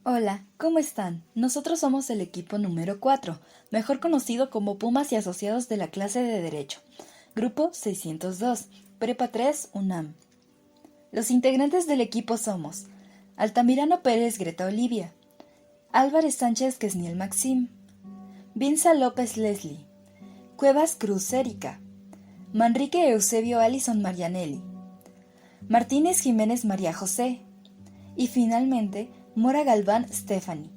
Hola, ¿cómo están? Nosotros somos el equipo número 4, mejor conocido como Pumas y Asociados de la clase de Derecho, Grupo 602, Prepa 3, UNAM. Los integrantes del equipo somos Altamirano Pérez Greta Olivia, Álvarez Sánchez Quesniel Maxim, Vinza López Leslie, Cuevas Cruz Erika, Manrique Eusebio Alison Marianelli, Martínez Jiménez María José y finalmente Mora Galván Stephanie.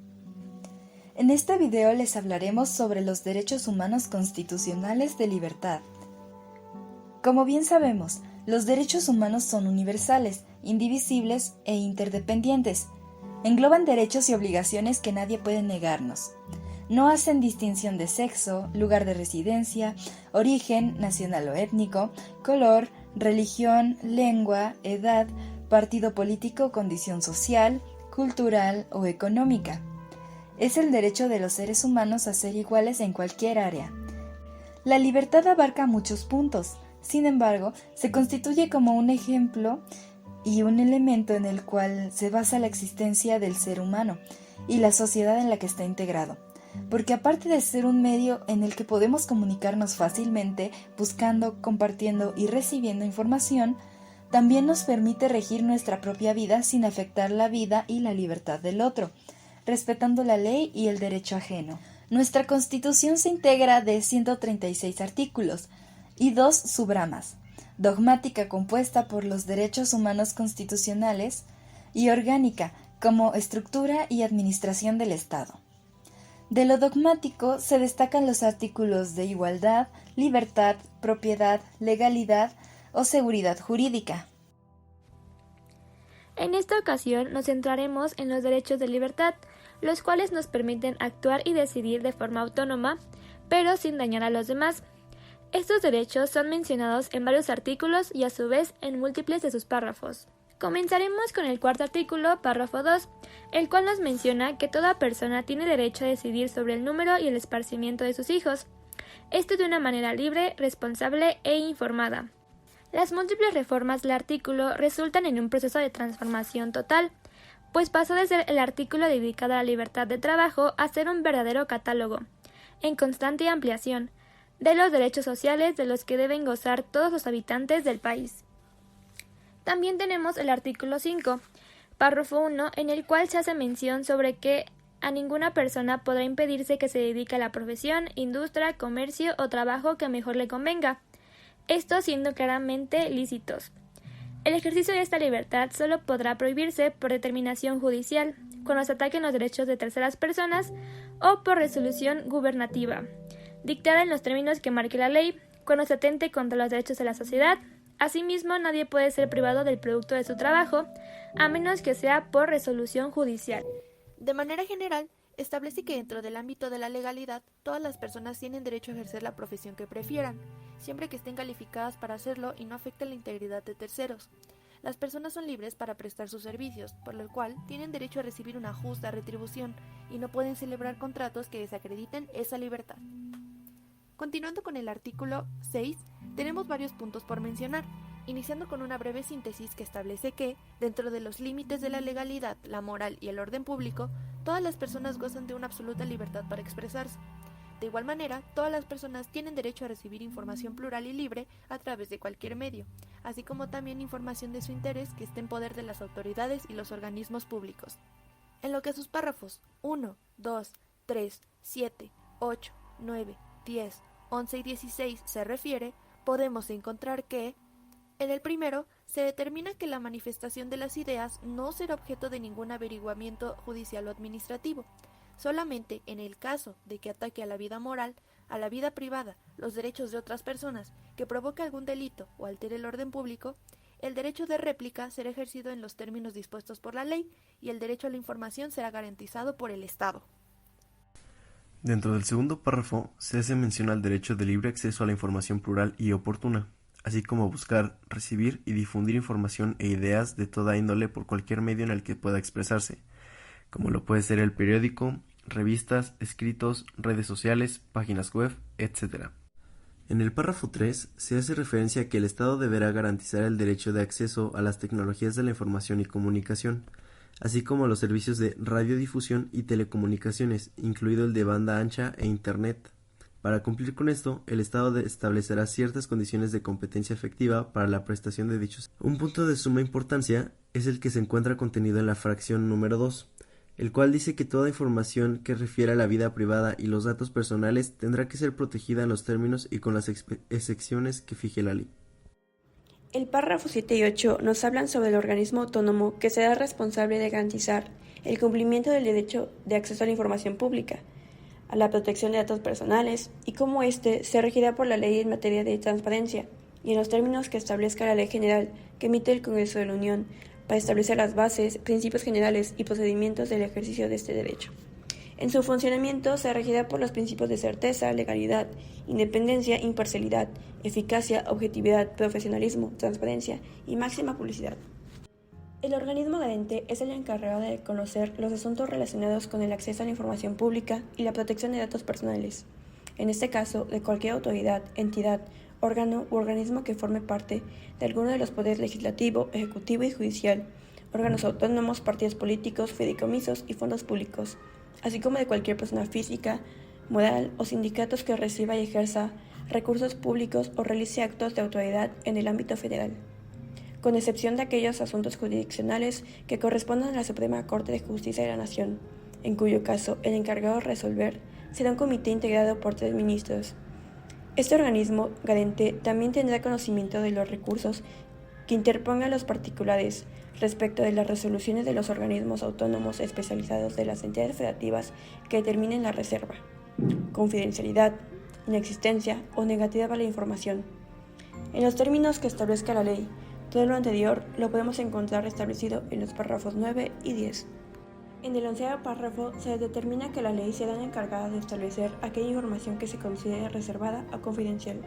En este video les hablaremos sobre los derechos humanos constitucionales de libertad. Como bien sabemos, los derechos humanos son universales, indivisibles e interdependientes. Engloban derechos y obligaciones que nadie puede negarnos. No hacen distinción de sexo, lugar de residencia, origen, nacional o étnico, color, religión, lengua, edad, partido político, condición social, cultural o económica. Es el derecho de los seres humanos a ser iguales en cualquier área. La libertad abarca muchos puntos, sin embargo, se constituye como un ejemplo y un elemento en el cual se basa la existencia del ser humano y la sociedad en la que está integrado. Porque aparte de ser un medio en el que podemos comunicarnos fácilmente, buscando, compartiendo y recibiendo información, también nos permite regir nuestra propia vida sin afectar la vida y la libertad del otro, respetando la ley y el derecho ajeno. Nuestra Constitución se integra de 136 artículos y 2 subramas, dogmática compuesta por los derechos humanos constitucionales y orgánica como estructura y administración del Estado. De lo dogmático se destacan los artículos de igualdad, libertad, propiedad, legalidad o seguridad jurídica. En esta ocasión nos centraremos en los derechos de libertad, los cuales nos permiten actuar y decidir de forma autónoma, pero sin dañar a los demás. Estos derechos son mencionados en varios artículos y a su vez en múltiples de sus párrafos. Comenzaremos con el cuarto artículo, párrafo 2, el cual nos menciona que toda persona tiene derecho a decidir sobre el número y el esparcimiento de sus hijos, esto de una manera libre, responsable e informada. Las múltiples reformas del artículo resultan en un proceso de transformación total, pues pasó de ser el artículo dedicado a la libertad de trabajo a ser un verdadero catálogo, en constante ampliación, de los derechos sociales de los que deben gozar todos los habitantes del país. También tenemos el artículo 5, párrafo 1, en el cual se hace mención sobre que a ninguna persona podrá impedirse que se dedique a la profesión, industria, comercio o trabajo que mejor le convenga, esto siendo claramente lícitos. El ejercicio de esta libertad solo podrá prohibirse por determinación judicial, cuando se ataquen los derechos de terceras personas o por resolución gubernativa, dictada en los términos que marque la ley, cuando se atente contra los derechos de la sociedad. Asimismo, nadie puede ser privado del producto de su trabajo, a menos que sea por resolución judicial. De manera general, establece que dentro del ámbito de la legalidad, todas las personas tienen derecho a ejercer la profesión que prefieran, siempre que estén calificadas para hacerlo y no afecte la integridad de terceros. Las personas son libres para prestar sus servicios, por lo cual tienen derecho a recibir una justa retribución y no pueden celebrar contratos que desacrediten esa libertad. Continuando con el artículo 6, tenemos varios puntos por mencionar, iniciando con una breve síntesis que establece que, dentro de los límites de la legalidad, la moral y el orden público, todas las personas gozan de una absoluta libertad para expresarse. De igual manera, todas las personas tienen derecho a recibir información plural y libre a través de cualquier medio, así como también información de su interés que esté en poder de las autoridades y los organismos públicos. En lo que a sus párrafos 1, 2, 3, 7, 8, 9, 10, 11 y 16 se refiere, podemos encontrar que, en el primero, se determina que la manifestación de las ideas no será objeto de ningún averiguamiento judicial o administrativo, solamente en el caso de que ataque a la vida moral, a la vida privada, los derechos de otras personas, que provoque algún delito o altere el orden público, el derecho de réplica será ejercido en los términos dispuestos por la ley y el derecho a la información será garantizado por el Estado. Dentro del segundo párrafo se hace mención al derecho de libre acceso a la información plural y oportuna, así como buscar, recibir y difundir información e ideas de toda índole por cualquier medio en el que pueda expresarse, como lo puede ser el periódico, revistas, escritos, redes sociales, páginas web, etc. En el párrafo 3 se hace referencia a que el Estado deberá garantizar el derecho de acceso a las tecnologías de la información y comunicación, así como los servicios de radiodifusión y telecomunicaciones, incluido el de banda ancha e Internet. Para cumplir con esto, el Estado establecerá ciertas condiciones de competencia efectiva para la prestación de dichos. Un punto de suma importancia es el que se encuentra contenido en la fracción número 2, el cual dice que toda información que refiera a la vida privada y los datos personales tendrá que ser protegida en los términos y con las excepciones que fije la ley. El párrafo 7 y 8 nos hablan sobre el organismo autónomo que será responsable de garantizar el cumplimiento del derecho de acceso a la información pública, a la protección de datos personales y cómo éste se regirá por la ley en materia de transparencia y en los términos que establezca la Ley General que emite el Congreso de la Unión para establecer las bases, principios generales y procedimientos del ejercicio de este derecho. En su funcionamiento se regirá por los principios de certeza, legalidad, independencia, imparcialidad, eficacia, objetividad, profesionalismo, transparencia y máxima publicidad. El organismo garante es el encargado de conocer los asuntos relacionados con el acceso a la información pública y la protección de datos personales, en este caso de cualquier autoridad, entidad, órgano u organismo que forme parte de alguno de los poderes legislativo, ejecutivo y judicial, órganos autónomos, partidos políticos, fideicomisos y fondos públicos, así como de cualquier persona física, moral o sindicatos que reciba y ejerza recursos públicos o realice actos de autoridad en el ámbito federal, con excepción de aquellos asuntos jurisdiccionales que correspondan a la Suprema Corte de Justicia de la Nación, en cuyo caso el encargado de resolver será un comité integrado por 3 ministros. Este organismo garante también tendrá conocimiento de los recursos que interpongan los particulares respecto de las resoluciones de los organismos autónomos especializados de las entidades federativas que determinen la reserva, confidencialidad, inexistencia o negativa a la información. En los términos que establezca la ley, todo lo anterior lo podemos encontrar establecido en los párrafos 9 y 10. En el 11º párrafo se determina que la ley será la encargada de establecer aquella información que se considere reservada o confidencial.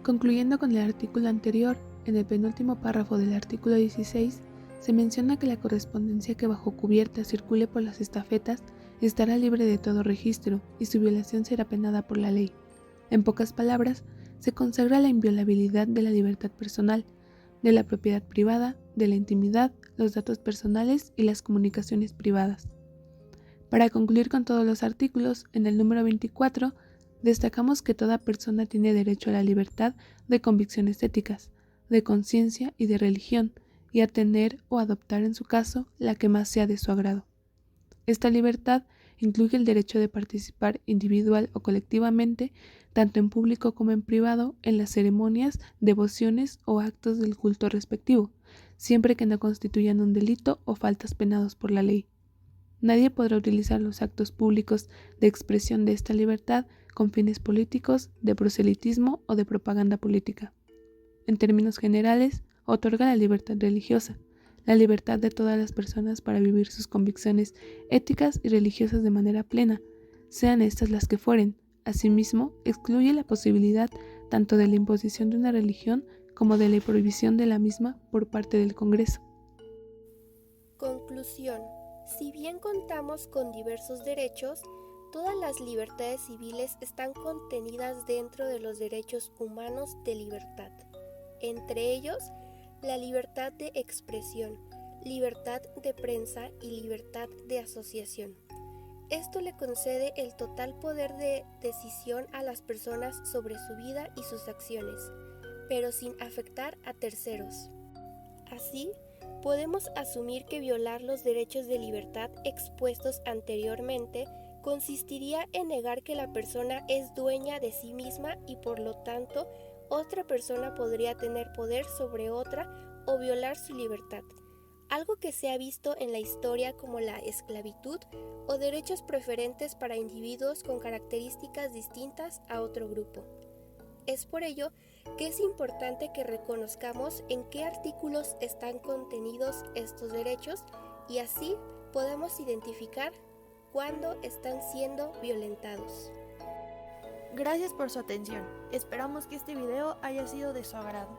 Concluyendo con el artículo anterior, en el penúltimo párrafo del artículo 16, se menciona que la correspondencia que bajo cubierta circule por las estafetas estará libre de todo registro y su violación será penada por la ley. En pocas palabras, se consagra la inviolabilidad de la libertad personal, de la propiedad privada, de la intimidad, los datos personales y las comunicaciones privadas. Para concluir con todos los artículos, en el número 24, destacamos que toda persona tiene derecho a la libertad de convicciones éticas, de conciencia y de religión, y a tener o adoptar en su caso la que más sea de su agrado. Esta libertad incluye el derecho de participar individual o colectivamente, tanto en público como en privado, en las ceremonias, devociones o actos del culto respectivo, siempre que no constituyan un delito o faltas penados por la ley. Nadie podrá utilizar los actos públicos de expresión de esta libertad con fines políticos, de proselitismo o de propaganda política. En términos generales, otorga la libertad religiosa, la libertad de todas las personas para vivir sus convicciones éticas y religiosas de manera plena, sean estas las que fueren. Asimismo, excluye la posibilidad tanto de la imposición de una religión como de la prohibición de la misma por parte del Congreso. Conclusión. Si bien contamos con diversos derechos, todas las libertades civiles están contenidas dentro de los derechos humanos de libertad. Entre ellos, la libertad de expresión, libertad de prensa y libertad de asociación. Esto le concede el total poder de decisión a las personas sobre su vida y sus acciones, pero sin afectar a terceros. Así, podemos asumir que violar los derechos de libertad expuestos anteriormente consistiría en negar que la persona es dueña de sí misma y por lo tanto otra persona podría tener poder sobre otra o violar su libertad, algo que se ha visto en la historia como la esclavitud o derechos preferentes para individuos con características distintas a otro grupo. Es por ello que es importante que reconozcamos en qué artículos están contenidos estos derechos y así podamos identificar cuándo están siendo violentados. Gracias por su atención. Esperamos que este video haya sido de su agrado.